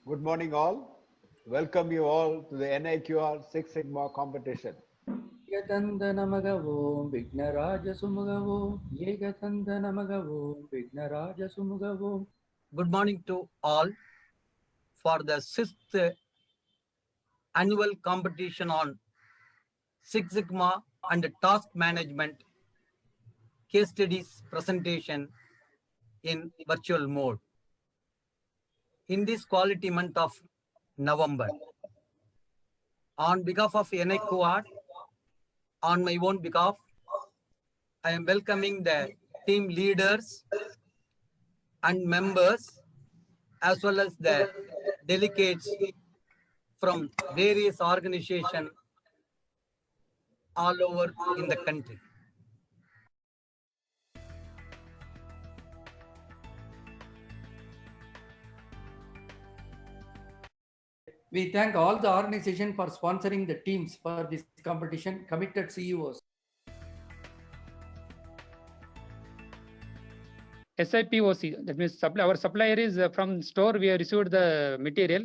Good morning, all. Welcome you all to the NIQR Six Sigma competition. ಏಕತಂದನಮಗವೋ ವಿಘ್ನರಾಜಸುಮುಗವೋ ಏಕತಂದನಮಗವೋ ವಿಘ್ನರಾಜಸುಮುಗವೋ. Good morning to all for the 6th annual competition on Six Sigma and task management case studies presentation in virtual mode. In this quality month of November, on behalf of NI Quad, on my own behalf, I am welcoming the team leaders and members as well as the delegates from various organizations all over in the country. We thank all the organization for sponsoring the teams for this competition, committed CEOs. SIPOC, that means our supplier is from store. We have received the material.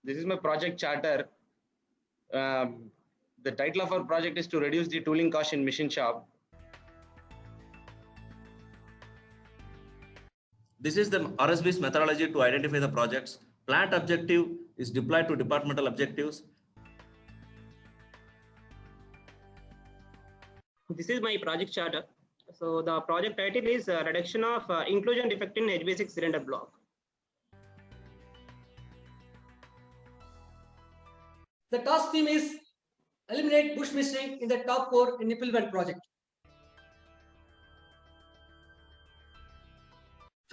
This is my project charter. The title of our project is to reduce the tooling cost in machine shop. This is the RSB's methodology to identify the projects. Plant objective is deployed to departmental objectives. This is my project charter. So the project title is reduction of inclusion defect in HB6 cylinder block. The task theme is eliminate bush missing in the top core in nipple bend project.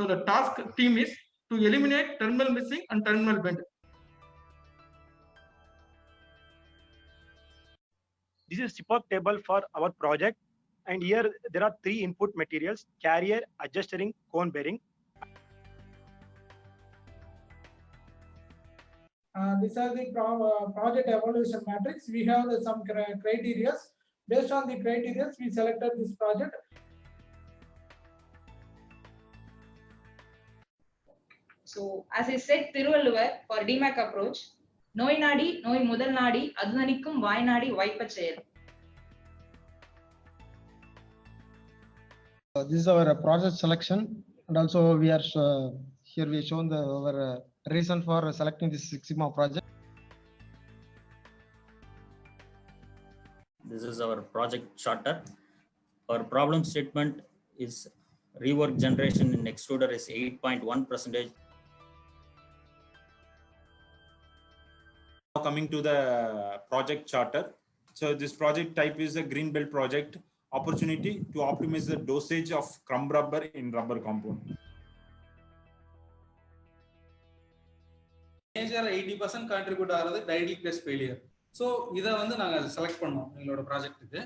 So the task theme is to eliminate terminal missing and terminal bend. This is CPOC table for our project, and here there are 3 input materials: carrier, adjuster ring, cone bearing. These are the project evaluation matrix. We have some criteria. Based on the criteria, we selected this project. So, as I said, Thiruvalluvar for DMAC approach, நோய் நாடி நோய் முதல் நாடி அதுதனிக்கும் வாய் நாடி வாய்ப்பச் செயல். This is our project selection, and also we are here we shown our reason for selecting this Six Sigma project. This is our project charter. Our problem statement is rework generation in extruder is 8.1%. Coming to the project charter. So this project type is a green belt project, opportunity to optimize the dosage of crumb rubber in rubber compound. Major 80% contribute ஆகிறது directly press failure. So இதை வந்து நாங்க select பண்ணோம் எங்களோட ப்ராஜெக்ட்டுக்கு.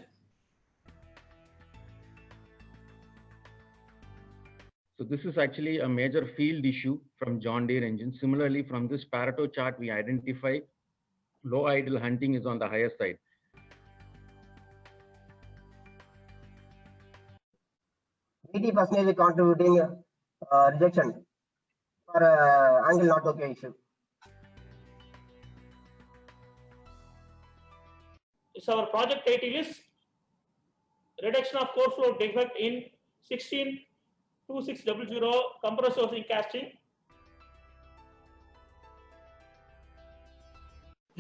So this is actually a major field issue from John Deere engine. Similarly, from this Pareto chart, we identify low idle hunting is on the higher side. 80% contributing rejection for angle not okay issue. So our project title is reduction of core flow defect in 162600 compressor housing casting.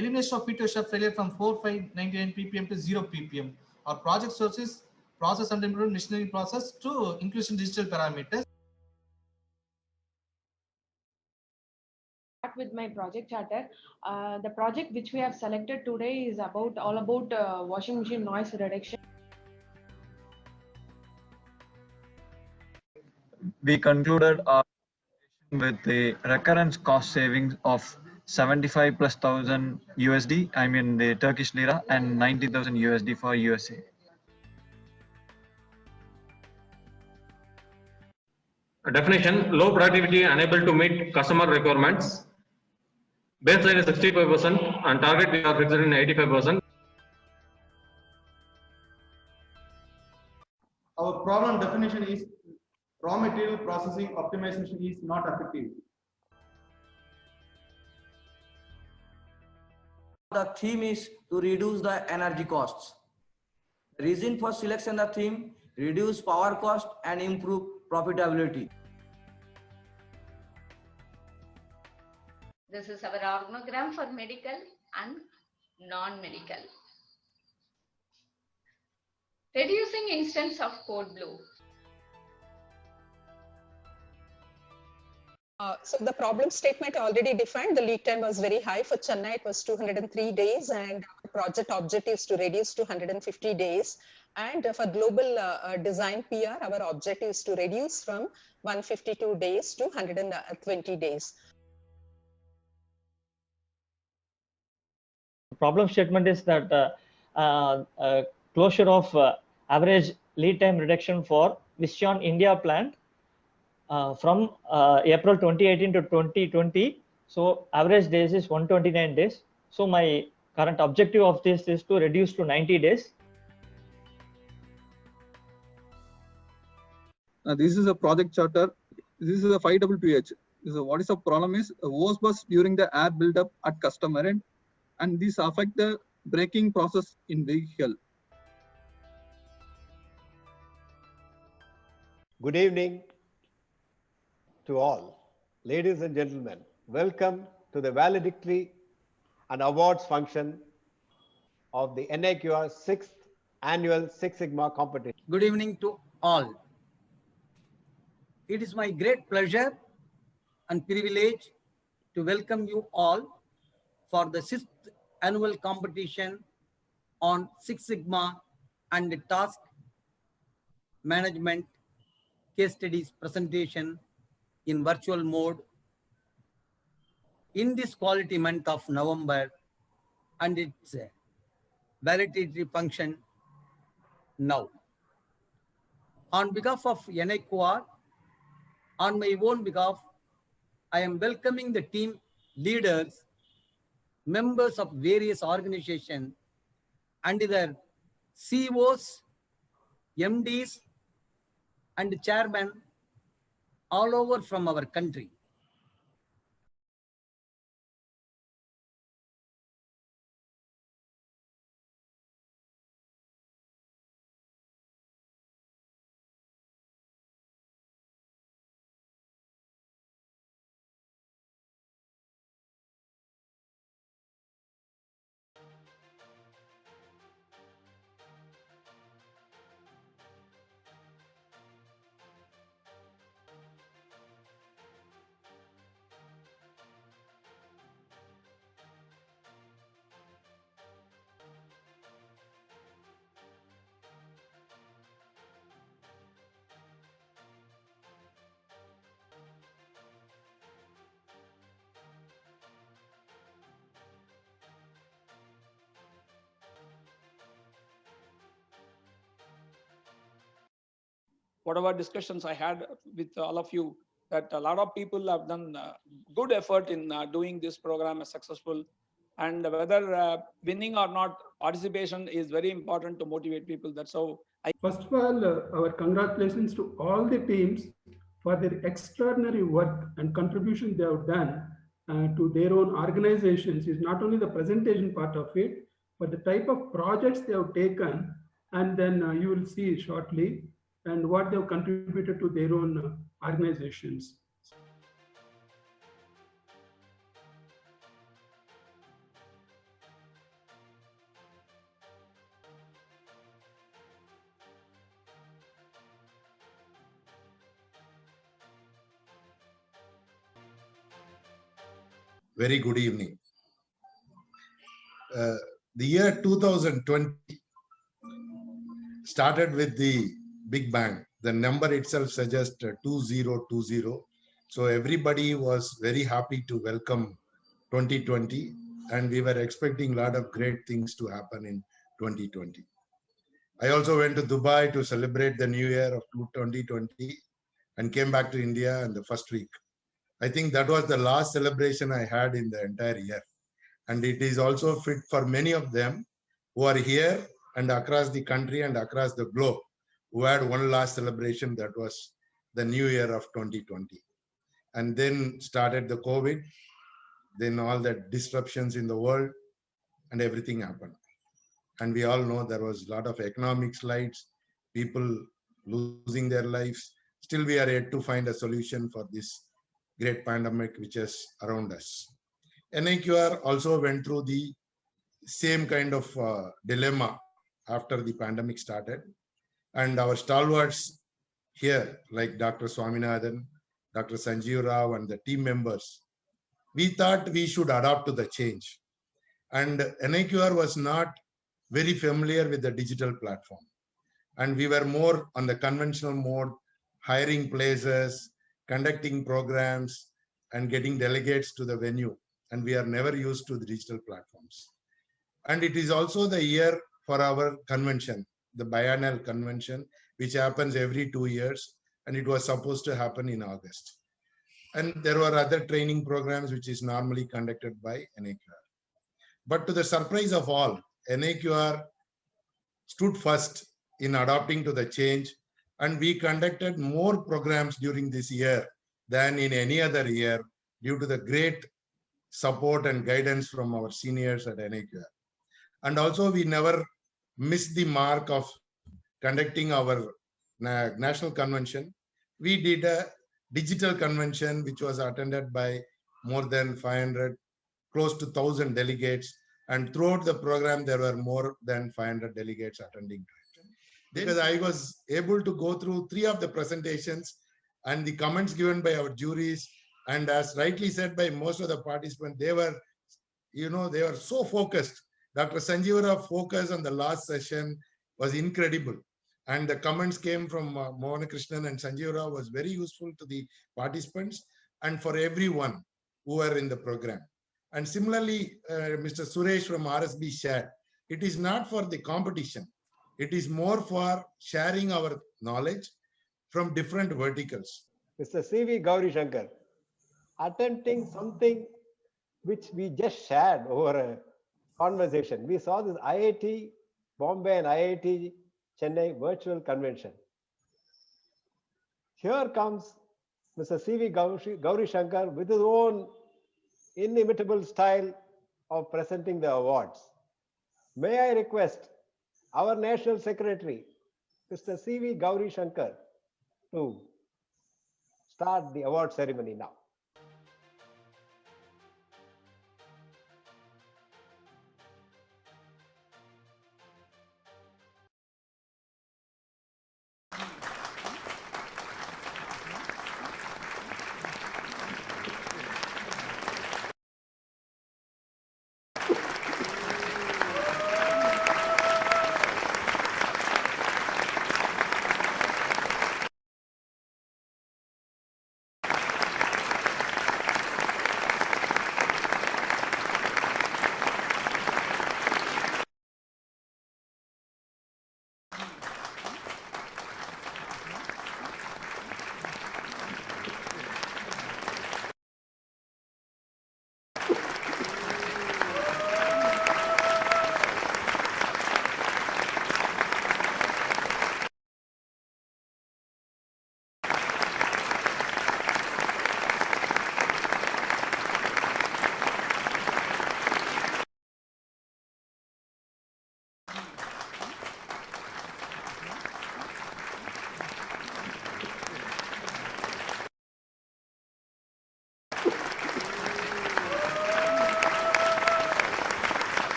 Elimination of PTO shaft failure from 4599 ppm to 0 ppm. Our project sources process and implement machinery process to inclusion digital parameters. With my project charter, the project which we have selected today is all about washing machine noise reduction. We concluded our with the recurrence cost savings of 75 plus thousand USD, I mean the Turkish lira, and 90,000 USD for USA. Definition: low productivity unable to meet customer requirements. Baseline is 65% and target we are fixed in 85%. Our problem definition is raw material processing optimization is not effective. The theme is to reduce the energy costs. The reason for selection of theme, reduce power cost and improve profitability. This is our organogram for medical and non-medical. Reducing instance of code blue. So the problem statement already defined, the lead time was very high. For Chennai, it was 203 days, and project objective is to reduce to 150 days. And for global design PR, our objective is to reduce from 152 days to 120 days. Problem statement is that closure of average lead time reduction for Visteon India plant from April 2018 to 2020. So average days is 129 days. So my current objective of this is to reduce to 90 days. This is a project charter. This is a 522H. So what is the problem is hose burst during the air buildup at customer end, and this affect the braking process in vehicle. Good evening to all. Ladies and gentlemen, welcome to the valedictory and awards function of the NIQR 6th Annual Six Sigma Competition. Good evening to all. It is my great pleasure and privilege to welcome you all for the 6th annual competition on Six Sigma and task management case studies presentation in virtual mode in this quality month of November, and its validatory function now. On behalf of NIQR, on my own behalf, I am welcoming the team leaders, members of various organizations, and their CEOs, MDs, and chairmen all over from our country. Whatever discussions I had with all of you, that a lot of people have done good effort in doing this program as successful, and whether winning or not, participation is very important to motivate people. That's how I. First of all, our congratulations to all the teams for their extraordinary work and contribution they have done to their own organizations. Is not only the presentation part of it, but the type of projects they have taken, and then you will see shortly, and what they have contributed to their own organizations. Very good evening. The year 2020 started with the Big Bang. The number itself suggests 2020. So everybody was very happy to welcome 2020, and we were expecting a lot of great things to happen in 2020. I also went to Dubai to celebrate the new year of 2020 and came back to India in the first week. I think that was the last celebration I had in the entire year. And it is also fit for many of them who are here and across the country and across the globe, who had one last celebration that was the new year of 2020. And then started the COVID, then all the disruptions in the world, and everything happened. And we all know there was a lot of economic slides, people losing their lives. Still, we are yet to find a solution for this great pandemic which is around us. NIQR also went through the same kind of dilemma after the pandemic started. And our stalwarts here, like Dr. Swaminathan, Dr. Sanjeev Rao, and the team members, we thought we should adapt to the change. And NIQR was not very familiar with the digital platform. And we were more on the conventional mode, hiring places, conducting programs, and getting delegates to the venue. And we are never used to the digital platforms. And it is also the year for our convention, the biennial convention, which happens every 2 years. And it was supposed to happen in August. And there were other training programs which is normally conducted by NIQR. But to the surprise of all, NIQR stood first in adapting to the change, and we conducted more programs during this year than in any other year due to the great support and guidance from our seniors at NIQR. And also we never missed the mark of conducting our national convention. We did a digital convention which was attended by more than 500, close to 1,000 delegates. And throughout the program, there were more than 500 delegates attending to it. Because I was able to go through 3 of the presentations and the comments given by our juries. And as rightly said by most of the participants, they were, they were so focused. Dr. Sanjeev Rao focus on the last session was incredible. And the comments came from Mohan Krishnan and Sanjeev Rao was very useful to the participants and for everyone who were in the program. And similarly, Mr. Suresh from RSB shared, it is not for the competition. It is more for sharing our knowledge from different verticals. Mr. C.V. Gauri Shankar, attempting something which we just shared over a conversation. We saw this IIT Bombay and IIT Chennai virtual convention. Here comes Mr. C.V. Gauri Shankar with his own inimitable style of presenting the awards. May I request our National Secretary, Mr. C.V. Gauri Shankar, to start the award ceremony now.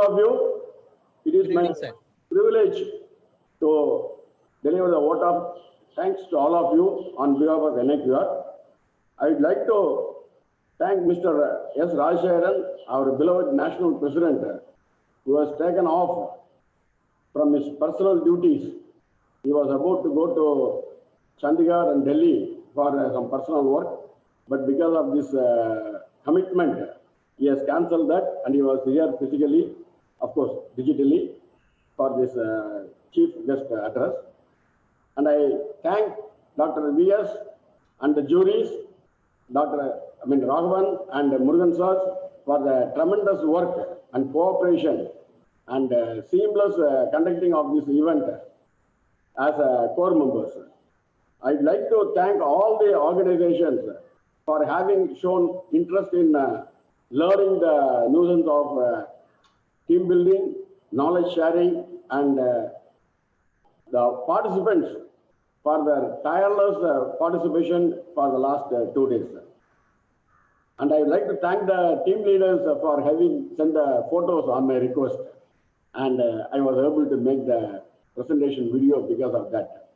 of you. It is my privilege to deliver the vote of thanks to all of you on behalf of NIQR. I would like to thank Mr. S. Rajshekharan, our beloved national president, who has taken off from his personal duties. He was about to go to Chandigarh and Delhi for some personal work, but because of this commitment, he has cancelled that and he was here physically, of course, digitally, for this chief guest address. And I thank Dr. V.S. and the juries, Raghavan and Murugan Sir for the tremendous work and cooperation and seamless conducting of this event as core members. I'd like to thank all the organizations for having shown interest in learning the nuisance of team building, knowledge sharing, and the participants for their tireless participation for the last 2 days. And I would like to thank the team leaders for having sent the photos on my request. And I was able to make the presentation video because of that.